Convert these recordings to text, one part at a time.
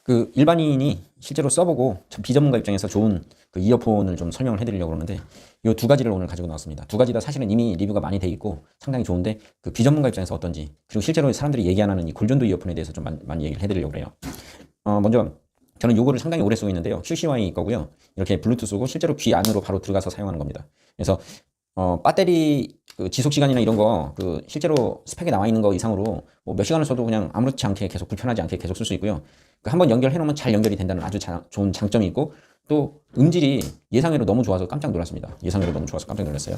그 일반인이 실제로 써보고 비전문가 입장에서 좋은 그 이어폰을 좀 설명을 해드리려고 그러는데 이 두 가지를 오늘 가지고 나왔습니다. 두 가지 다 사실은 이미 리뷰가 많이 돼 있고 상당히 좋은데 그 비전문가 입장에서 어떤지, 그리고 실제로 사람들이 얘기 안 하는 이 골전도 이어폰에 대해서 좀 많이 얘기를 해드리려고 그래요. 먼저 저는 요거를 상당히 오래 쓰고 있는데요. QCY 거고요. 이렇게 블루투스고 실제로 귀 안으로 바로 들어가서 사용하는 겁니다. 그래서 배터리 그 지속 시간이나 이런 거 그 실제로 스펙에 나와 있는 거 이상으로 뭐 몇 시간을 써도 그냥 아무렇지 않게 계속 불편하지 않게 계속 쓸 수 있고요. 그 한번 연결해 놓으면 잘 연결이 된다는 아주 좋은 장점이 있고, 또 음질이 예상외로 너무 좋아서 깜짝 놀랐습니다. 예상외로 너무 좋아서 깜짝 놀랐어요.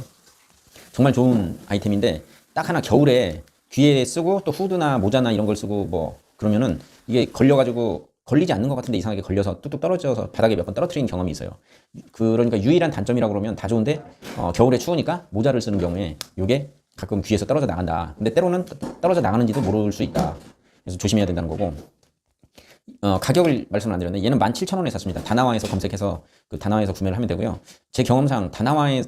정말 좋은 아이템인데 딱 하나 겨울에 귀에 쓰고 또 후드나 모자나 이런 걸 쓰고 뭐 그러면은 이게 걸려가지고 걸리지 않는 것 같은데 이상하게 걸려서 뚝뚝 떨어져서 바닥에 몇 번 떨어뜨린 경험이 있어요. 그러니까 유일한 단점이라고 그러면 다 좋은데 겨울에 추우니까 모자를 쓰는 경우에 이게 가끔 귀에서 떨어져 나간다. 근데 때로는 떨어져 나가는지도 모를 수 있다. 그래서 조심해야 된다는 거고, 가격을 말씀을 안 드렸는데 얘는 17,000원에 샀습니다. 다나와에서 검색해서 그 다나와에서 구매를 하면 되고요. 제 경험상 다나와에서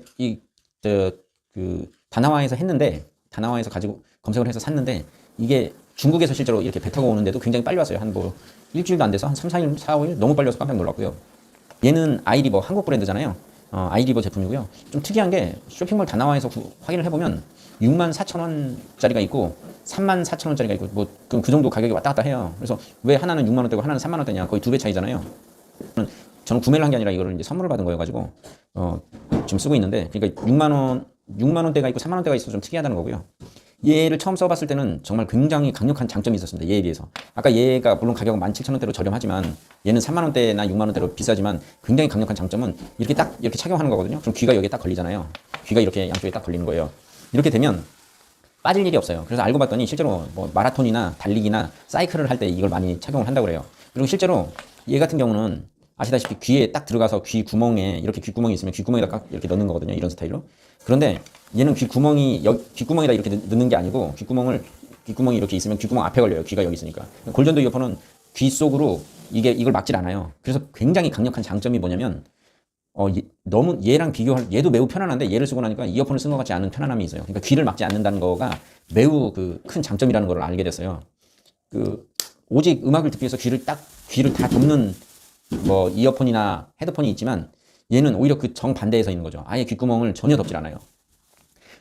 했는데, 다나와에서 가지고 검색을 해서 샀는데 이게 중국에서 실제로 이렇게 배 타고 오는데도 굉장히 빨리 왔어요. 한 뭐 일주일도 안 돼서 한 3, 4일, 4, 5일 너무 빨리 와서 깜짝 놀랐고요. 얘는 아이리버, 한국 브랜드잖아요. 아이리버 제품이고요. 좀 특이한 게 쇼핑몰 다나와에서 확인을 해보면 64,000원짜리가 있고 34,000원짜리가 있고 뭐 그 정도 가격이 왔다 갔다 해요. 그래서 왜 하나는 6만원대고 하나는 3만원대냐, 거의 2배 차이잖아요. 저는 구매를 한 게 아니라 이거를 이제 선물을 받은 거여가지고 지금 쓰고 있는데, 그러니까 6만원대가 있고 3만원대가 있어서 좀 특이하다는 거고요. 얘를 처음 써봤을 때는 정말 굉장히 강력한 장점이 있었습니다. 얘에 비해서. 아까 얘가 물론 가격은 17,000원대로 저렴하지만 얘는 3만원대나 6만원대로 비싸지만 굉장히 강력한 장점은 이렇게 딱 이렇게 착용하는 거거든요. 그럼 귀가 여기에 딱 걸리잖아요. 귀가 이렇게 양쪽에 딱 걸리는 거예요. 이렇게 되면 빠질 일이 없어요. 그래서 알고 봤더니 실제로 뭐 마라톤이나 달리기나 사이클을 할 때 이걸 많이 착용을 한다고 그래요. 그리고 실제로 얘 같은 경우는 아시다시피 귀에 딱 들어가서 귀 구멍에, 이렇게 귓구멍이 있으면 귓구멍에다 이렇게 넣는 거거든요. 이런 스타일로. 그런데 얘는 귓구멍에다 이렇게 넣는 게 아니고 귓구멍이 이렇게 있으면 귓구멍 앞에 걸려요. 귀가 여기 있으니까. 골전도 이어폰은 귀 속으로 이걸 막질 않아요. 그래서 굉장히 강력한 장점이 뭐냐면 너무 얘랑 얘도 매우 편안한데 얘를 쓰고 나니까 이어폰을 쓴 것 같지 않은 편안함이 있어요. 그러니까 귀를 막지 않는다는 거가 매우 그 큰 장점이라는 걸 알게 됐어요. 오직 음악을 듣기 위해서 귀를 다 덮는 뭐 이어폰이나 헤드폰이 있지만 얘는 오히려 그 정반대에 서 있는 거죠. 아예 귓구멍을 전혀 덮질 않아요.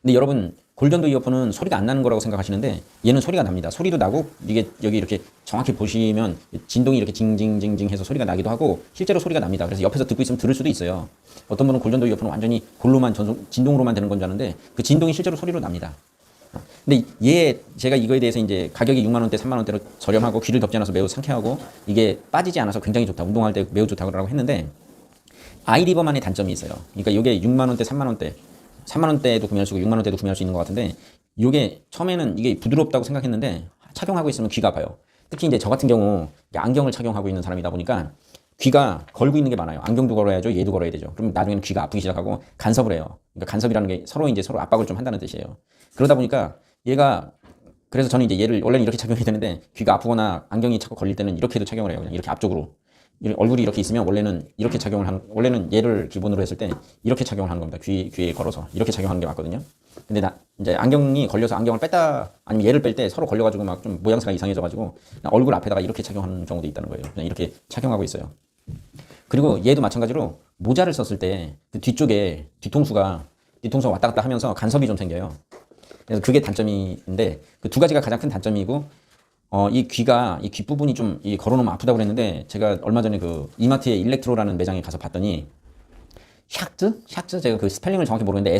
근데 여러분, 골전도 이어폰은 소리가 안 나는 거라고 생각하시는데 얘는 소리가 납니다. 소리도 나고, 이게 여기 이렇게 정확히 보시면 진동이 이렇게 징징징징 해서 소리가 나기도 하고 실제로 소리가 납니다. 그래서 옆에서 듣고 있으면 들을 수도 있어요. 어떤 분은 골전도 이어폰은 완전히 골로만 진동으로만 되는 건 줄 아는데 그 진동이 실제로 소리로 납니다. 근데 제가 이거에 대해서 이제 가격이 6만원대, 3만원대로 저렴하고 귀를 덮지 않아서 매우 상쾌하고 이게 빠지지 않아서 굉장히 좋다, 운동할 때 매우 좋다고 했는데, 아이리버만의 단점이 있어요. 그러니까 이게 6만원대, 3만원대에도 구매할 수 있고 6만원대도 구매할 수 있는 것 같은데, 이게 처음에는 이게 부드럽다고 생각했는데 착용하고 있으면 귀가 아파요. 특히 이제 저 같은 경우 안경을 착용하고 있는 사람이다 보니까 귀가 걸고 있는 게 많아요. 안경도 걸어야죠, 얘도 걸어야 되죠. 그럼 나중에는 귀가 아프기 시작하고 간섭을 해요. 그러니까 간섭이라는 게 서로 압박을 좀 한다는 뜻이에요. 그러다 보니까 그래서 저는 이제 얘를 원래는 이렇게 착용해야 되는데 귀가 아프거나 안경이 자꾸 걸릴 때는 이렇게도 착용을 해요. 그냥 이렇게 앞쪽으로. 얼굴이 이렇게 있으면 원래는 얘를 기본으로 했을 때 이렇게 착용을 하는 겁니다. 귀에 걸어서 이렇게 착용하는 게 맞거든요. 근데 이제 안경이 걸려서 안경을 뺐다, 아니면 얘를 뺄 때 서로 걸려가지고 막 좀 모양새가 이상해져가지고 얼굴 앞에다가 이렇게 착용하는 경우도 있다는 거예요. 그냥 이렇게 착용하고 있어요. 그리고 얘도 마찬가지로 모자를 썼을 때 그 뒤쪽에 뒤통수가 왔다 갔다 하면서 간섭이 좀 생겨요. 그래서 그게 단점인데, 그 두 가지가 가장 큰 단점이고, 이 귓부분이 좀 걸어놓으면 아프다고 그랬는데, 제가 얼마 전에 그 이마트의 일렉트로라는 매장에 가서 봤더니 샥즈? 제가 그 스펠링을 정확히 모르는데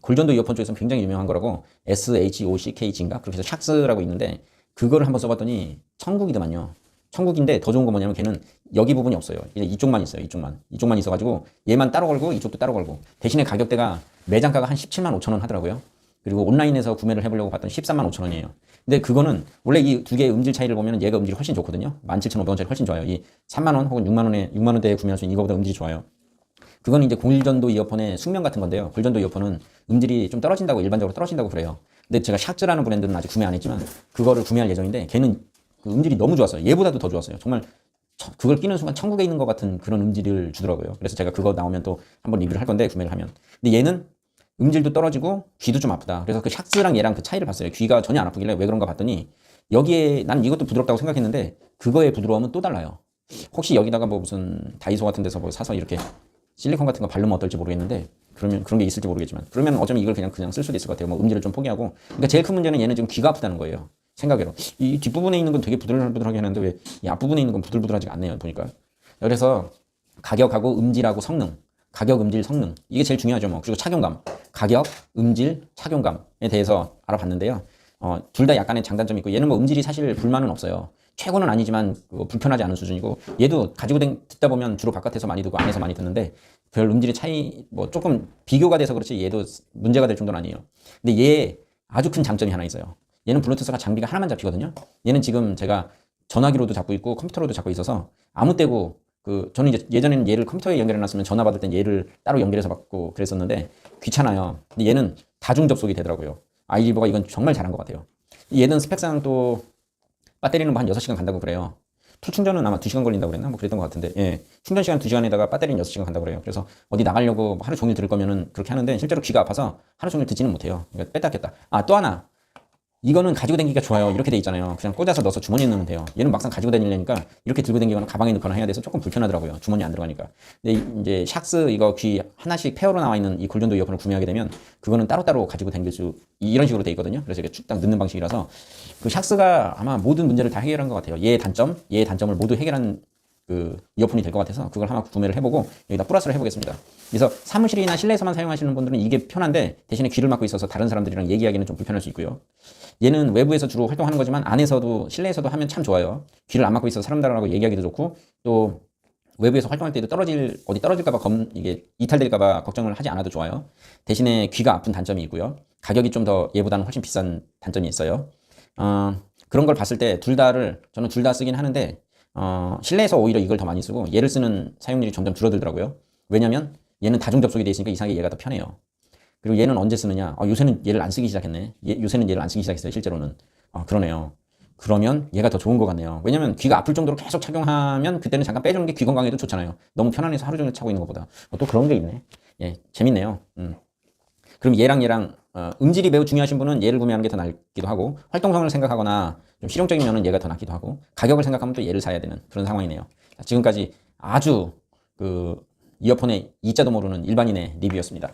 골전도 이어폰 쪽에서는 굉장히 유명한 거라고, SHOCKG인가? 그렇게 해서 샥스라고 있는데 그거를 한번 써봤더니 천국이더만요. 천국인데 더 좋은 건 뭐냐면 걔는 여기 부분이 없어요. 이쪽만 있어요. 이쪽만 있어가지고 얘만 따로 걸고 이쪽도 따로 걸고, 대신에 가격대가 매장가가 한 17만 5천 원 하더라고요. 그리고 온라인에서 구매를 해보려고 봤더니 13만 5천 원이에요. 근데 그거는 원래 이 두 개의 음질 차이를 보면 얘가 음질이 훨씬 좋거든요. 17,500원짜리 훨씬 좋아요. 이 3만 원 혹은 6만 원대에 구매할 수 있는 이거보다 음질이 좋아요. 그건 이제 골전도 이어폰의 숙명 같은 건데요. 골전도 이어폰은 음질이 좀 일반적으로 떨어진다고 그래요. 근데 제가 샥즈라는 브랜드는 아직 구매 안 했지만 그거를 구매할 예정인데, 걔는 그 음질이 너무 좋았어요. 얘보다도 더 좋았어요. 정말 그걸 끼는 순간 천국에 있는 것 같은 그런 음질을 주더라고요. 그래서 제가 그거 나오면 또 한번 리뷰를 할 건데, 구매를 하면. 근데 얘는 음질도 떨어지고 귀도 좀 아프다. 그래서 그 샥스랑 얘랑 그 차이를 봤어요. 귀가 전혀 안 아프길래 왜 그런가 봤더니, 여기에 난 이것도 부드럽다고 생각했는데 그거의 부드러움은 또 달라요. 혹시 여기다가 뭐 무슨 다이소 같은 데서 뭐 사서 이렇게 실리콘 같은 거 바르면 어떨지 모르겠는데, 그러면 그런 게 있을지 모르겠지만, 그러면 어쩌면 이걸 그냥 쓸 수도 있을 것 같아요. 뭐 음질을 좀 포기하고. 그러니까 제일 큰 문제는 얘는 지금 귀가 아프다는 거예요. 생각외로. 이 뒷부분에 있는 건 되게 부들부들하게 하는데 왜 이 앞부분에 있는 건 부들부들하지가 않네요. 보니까. 그래서 가격하고 음질하고 성능, 가격, 음질, 성능, 이게 제일 중요하죠. 뭐. 그리고 착용감, 가격, 음질, 착용감에 대해서 알아봤는데요. 둘 다 약간의 장단점이 있고, 얘는 뭐 음질이 사실 불만은 없어요. 최고는 아니지만 불편하지 않은 수준이고, 얘도 가지고 듣다 보면 주로 바깥에서 많이 듣고 안에서 많이 듣는데 별 음질의 차이 뭐 조금 비교가 돼서 그렇지 얘도 문제가 될 정도는 아니에요. 근데 얘 아주 큰 장점이 하나 있어요. 얘는 블루투스가 장비가 하나만 잡히거든요. 얘는 지금 제가 전화기로도 잡고 있고 컴퓨터로도 잡고 있어서 아무 때고, 저는 이제 예전에는 얘를 컴퓨터에 연결해놨으면 전화 받을 땐 얘를 따로 연결해서 받고 그랬었는데 귀찮아요. 근데 얘는 다중 접속이 되더라고요. 아이리버가 이건 정말 잘한 것 같아요. 얘는 스펙상 또 배터리는 뭐 한 6시간 간다고 그래요. 풀 충전은 아마 2시간 걸린다고 그랬나? 뭐 그랬던 것 같은데, 예. 충전 시간 2시간에다가 배터리는 6시간 간다고 그래요. 그래서 어디 나가려고 하루 종일 들을 거면은 그렇게 하는데, 실제로 귀가 아파서 하루 종일 듣지는 못해요. 그러니까 뺐다 꼈다. 또 하나. 이거는 가지고 다니기가 좋아요. 이렇게 돼 있잖아요. 그냥 꽂아서 넣어서 주머니에 넣으면 돼요. 얘는 막상 가지고 다니려니까 이렇게 들고 다니거나 가방에 넣거나 해야 돼서 조금 불편하더라고요. 주머니 안 들어가니까. 근데 이제 샥스 이거 귀 하나씩 페어로 나와 있는 이 골든도 이어폰을 구매하게 되면 그거는 따로따로 가지고 다닐 수, 이런 식으로 돼 있거든요. 그래서 이렇게 쭉 딱 넣는 방식이라서 그 샥스가 아마 모든 문제를 다 해결한 것 같아요. 얘의 단점을 모두 해결한 이어폰이 될 것 같아서 그걸 하나 구매를 해보고 여기다 플러스를 해보겠습니다. 그래서 사무실이나 실내에서만 사용하시는 분들은 이게 편한데, 대신에 귀를 막고 있어서 다른 사람들이랑 얘기하기는 좀 불편할 수 있고요. 얘는 외부에서 주로 활동하는 거지만 안에서도 실내에서도 하면 참 좋아요. 귀를 안 막고 있어서 사람들하고 얘기하기도 좋고, 또 외부에서 활동할 때도 어디 떨어질까봐 이게 이탈될까봐 걱정을 하지 않아도 좋아요. 대신에 귀가 아픈 단점이 있고요. 가격이 좀 더 얘보다는 훨씬 비싼 단점이 있어요. 그런 걸 봤을 때 저는 둘 다 쓰긴 하는데, 실내에서 오히려 이걸 더 많이 쓰고 얘를 쓰는 사용률이 점점 줄어들더라고요. 왜냐면 얘는 다중 접속이 돼 있으니까 이상하게 얘가 더 편해요. 그리고 얘는 언제 쓰느냐? 요새는 얘를 안 쓰기 시작했네. 요새는 얘를 안 쓰기 시작했어요, 실제로는. 그러네요. 그러면 얘가 더 좋은 것 같네요. 왜냐면 귀가 아플 정도로 계속 착용하면 그때는 잠깐 빼주는 게 귀 건강에도 좋잖아요. 너무 편안해서 하루 종일 차고 있는 것보다. 또 그런 게 있네. 예, 재밌네요. 그럼 얘랑 음질이 매우 중요하신 분은 얘를 구매하는 게 더 낫기도 하고, 활동성을 생각하거나 좀 실용적인 면은 얘가 더 낫기도 하고, 가격을 생각하면 또 얘를 사야 되는 그런 상황이네요. 지금까지 아주 이어폰의 이자도 모르는 일반인의 리뷰였습니다.